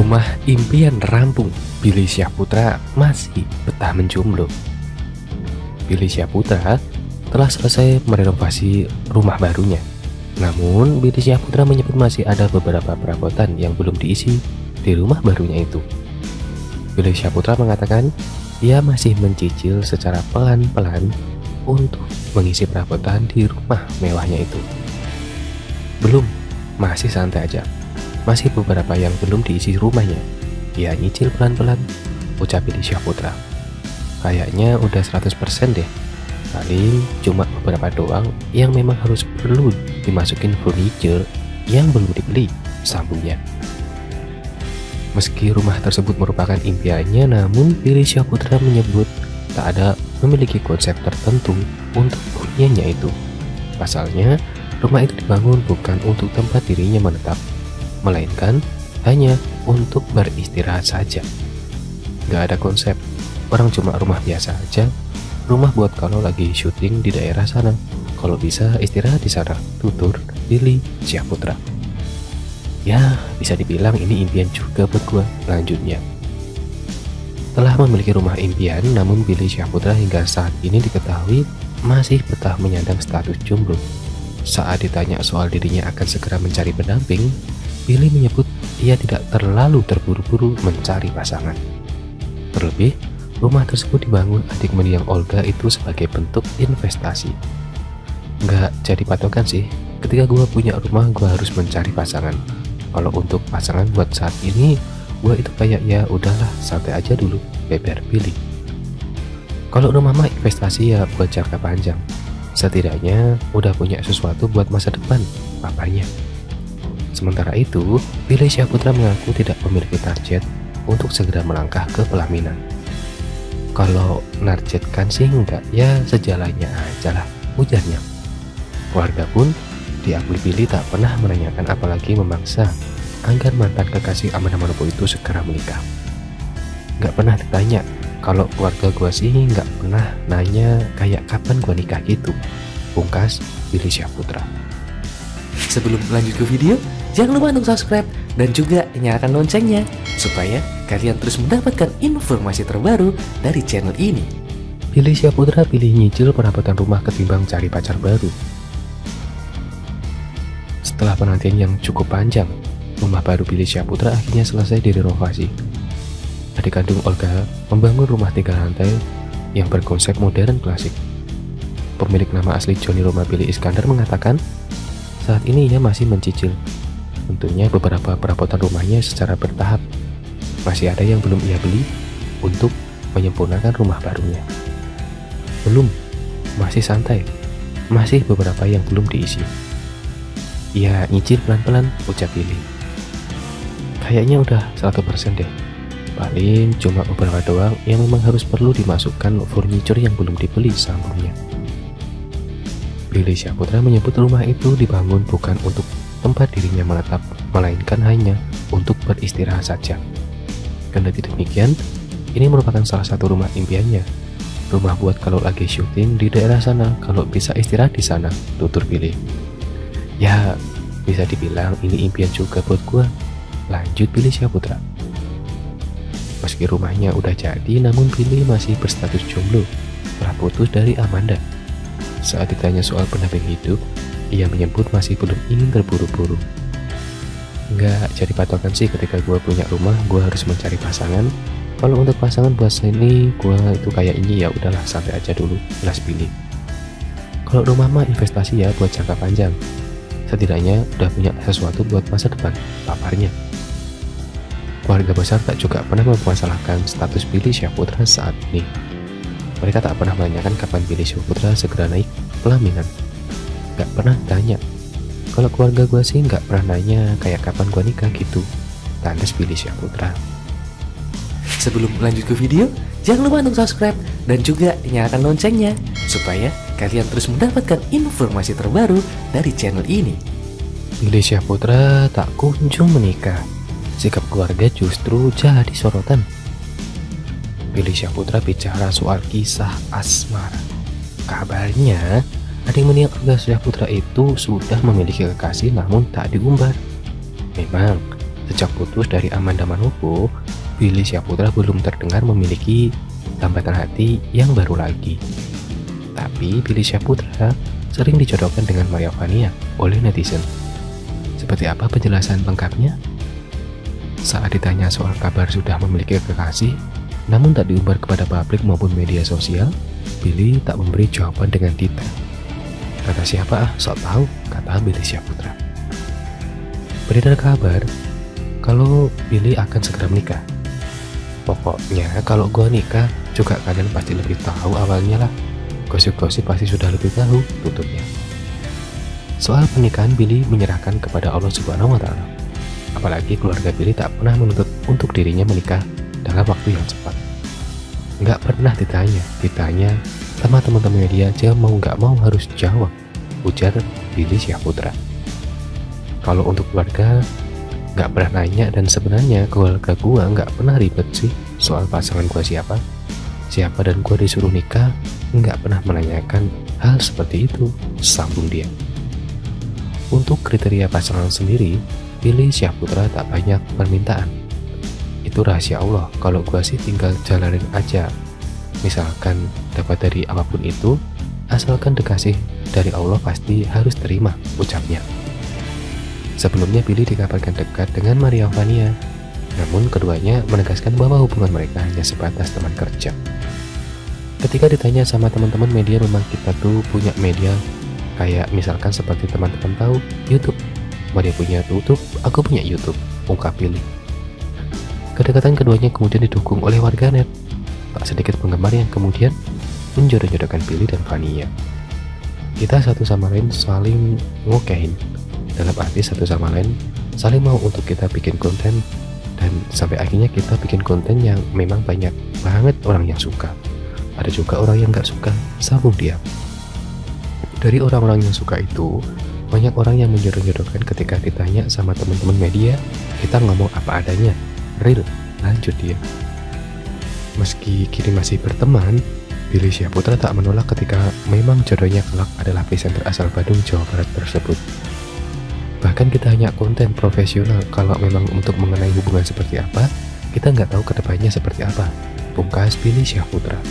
Rumah impian rampung, Billy Syahputra masih betah menjomblo. Billy Syahputra telah selesai merenovasi rumah barunya. Namun, Billy Syahputra menyebut masih ada beberapa perabotan yang belum diisi di rumah barunya itu. Billy Syahputra mengatakan ia masih mencicil secara pelan-pelan untuk mengisi perabotan di rumah mewahnya itu. Belum, masih santai aja. Masih beberapa yang belum diisi rumahnya. Ia nyicil pelan-pelan, ucap Billy Syahputra. Kayaknya udah 100% deh. Paling cuma beberapa doang yang memang harus perlu dimasukin furniture yang belum dibeli, sambungnya. Meski rumah tersebut merupakan impiannya, namun Billy Syahputra menyebut tak ada memiliki konsep tertentu untuk huniannya itu. Pasalnya, rumah itu dibangun bukan untuk tempat dirinya menetap, melainkan hanya untuk beristirahat saja. Gak ada konsep, orang cuma rumah biasa aja. Rumah buat kalau lagi syuting di daerah sana, kalau bisa istirahat di sana, tutur Billy Syahputra. Ya, bisa dibilang ini impian juga buat gua. Lanjutnya, telah memiliki rumah impian, namun Billy Syahputra hingga saat ini diketahui masih betah menyandang status jomblo. Saat ditanya soal dirinya akan segera mencari pendamping, Billy menyebut ia tidak terlalu terburu-buru mencari pasangan. Terlebih, rumah tersebut dibangun adik mendiang Olga itu sebagai bentuk investasi. Nggak jadi patokan sih, ketika gue punya rumah gue harus mencari pasangan. Kalau untuk pasangan buat saat ini, gue itu kayak ya udahlah santai aja dulu, beber Billy. Kalau rumah mah investasi ya buat jangka panjang. Setidaknya udah punya sesuatu buat masa depan, paparnya. Sementara itu, Billy Syahputra mengaku tidak memiliki target untuk segera melangkah ke pelaminan. Kalau narjetkan sih enggak, ya sejalannya aja lah, ujarnya. Keluarga pun diakui Billy tak pernah menanyakan apalagi memaksa agar mantan kekasih aman Manopo itu segera menikah. Nggak pernah ditanya, kalau keluarga gua sih nggak pernah nanya kayak kapan gua nikah gitu, pungkas Billy Syahputra. Sebelum lanjut ke video, jangan lupa untuk subscribe dan juga nyalakan loncengnya supaya kalian terus mendapatkan informasi terbaru dari channel ini. Billy Syahputra pilih nyicil perabotan rumah ketimbang cari pacar baru. Setelah penantian yang cukup panjang, rumah baru Billy Syahputra akhirnya selesai direnovasi. Adik kandung Olga membangun rumah 3 lantai yang berkonsep modern klasik. Pemilik nama asli Johnny Roma Billy Iskandar mengatakan saat ini ia masih mencicil. Tentunya beberapa perabotan rumahnya secara bertahap. Masih ada yang belum ia beli untuk menyempurnakan rumah barunya. Belum, masih santai. Masih beberapa yang belum diisi. Ia nyicil pelan-pelan, ucap Billy. Kayaknya udah 100% deh. Paling cuma beberapa doang yang memang harus perlu dimasukkan furniture yang belum dibeli, sambungnya. Billy Syahputra menyebut rumah itu dibangun bukan untuk tempat dirinya menetap, melainkan hanya untuk beristirahat saja. Kendati demikian, ini merupakan salah satu rumah impiannya. Rumah buat kalau lagi syuting di daerah sana, kalau bisa istirahat di sana, tutur Billy. Ya, bisa dibilang ini impian juga buat gua, lanjut Billy Syahputra. Meski rumahnya udah jadi, namun Billy masih berstatus jomblo, telah putus dari Amanda. Saat ditanya soal pendamping hidup, ia menyebut masih belum ingin terburu-buru. Nggak jadi patokan sih ketika gue punya rumah, gue harus mencari pasangan. Kalau untuk pasangan buat sini, gue itu kayak ini ya udahlah santai aja dulu, jelas Billy. Kalau rumah mah investasi ya buat jangka panjang. Setidaknya udah punya sesuatu buat masa depan, paparnya. Keluarga besar tak juga pernah mempermasalahkan status Billy Syahputra saat ini. Mereka tak pernah menanyakan kapan Billy Syahputra segera naik pelaminan. Gak pernah tanya. Kalau keluarga gue sih gak pernah nanya kayak kapan gue nikah gitu, tandas Billy Syahputra. Sebelum lanjut ke video, jangan lupa untuk subscribe dan juga nyalakan loncengnya supaya kalian terus mendapatkan informasi terbaru dari channel ini. Billy Syahputra tak kunjung menikah. Sikap keluarga justru jadi sorotan. Billy Syahputra bicara soal kisah asmara. Kabarnya, adik mendiang Olga Syahputra itu sudah memiliki kekasih namun tak diumbar. Memang, Sejak putus dari Amanda Manopo, Billy Syahputra belum terdengar memiliki tambatan hati yang baru lagi. Tapi Billy Syahputra sering dijodohkan dengan Maria Vania oleh netizen. Seperti apa penjelasan lengkapnya? Saat ditanya soal kabar sudah memiliki kekasih, namun tak diumbar kepada publik maupun media sosial, Billy tak memberi jawaban dengan detail. Kata siapa sok tahu, kata Billy Syahputra. Beredar kabar kalau Billy akan segera menikah. Pokoknya kalau gua nikah juga kalian pasti lebih tahu awalnya lah. Gosip-gosip pasti sudah lebih tahu, tutupnya. Soal pernikahan Billy menyerahkan kepada Allah Subhanahu wa Ta'ala. Apalagi keluarga Billy tak pernah menuntut untuk dirinya menikah dalam waktu yang cepat. Nggak pernah ditanya sama teman-teman media aja mau nggak mau harus jawab, ujar Billy Syahputra. Kalau untuk keluarga nggak pernah nanya, dan sebenarnya keluarga gua nggak pernah ribet sih soal pasangan gua siapa dan gua disuruh nikah, nggak pernah menanyakan hal seperti itu, sambung dia. Untuk kriteria pasangan sendiri, Billy Syahputra tak banyak permintaan. Itu rahasia Allah, kalau gua sih tinggal jalanin aja. Misalkan dapat dari apapun itu, asalkan dikasih dari Allah pasti harus terima, ucapnya. Sebelumnya Billy dikabarkan dekat dengan Maria Vania, namun keduanya menegaskan bahwa hubungan mereka hanya sebatas teman kerja. Ketika ditanya sama teman-teman media, memang kita tuh punya media, kayak misalkan seperti teman-teman tahu YouTube. Maria punya YouTube, aku punya YouTube, ungkap Billy. Kedekatan keduanya kemudian didukung oleh warganet. Tak sedikit penggemar yang kemudian menjodoh-jodohkan Billy dan Vania. Kita satu sama lain saling ngokehin, dalam arti satu sama lain saling mau untuk kita bikin konten, dan sampai akhirnya kita bikin konten yang memang banyak banget orang yang suka. Ada juga orang yang gak suka, sambung dia. Dari orang-orang yang suka itu, banyak orang yang menjodoh-jodohkan. Ketika ditanya sama teman-teman media, kita ngomong apa adanya, real, lanjut dia. Meski kini masih berteman, Billy Syahputra tak menolak ketika memang jodohnya kelak adalah presenter asal Bandung, Jawa Barat tersebut. Bahkan kita hanya konten profesional, kalau memang untuk mengenai hubungan seperti apa, kita nggak tahu kedepannya seperti apa, pungkas Billy Syahputra.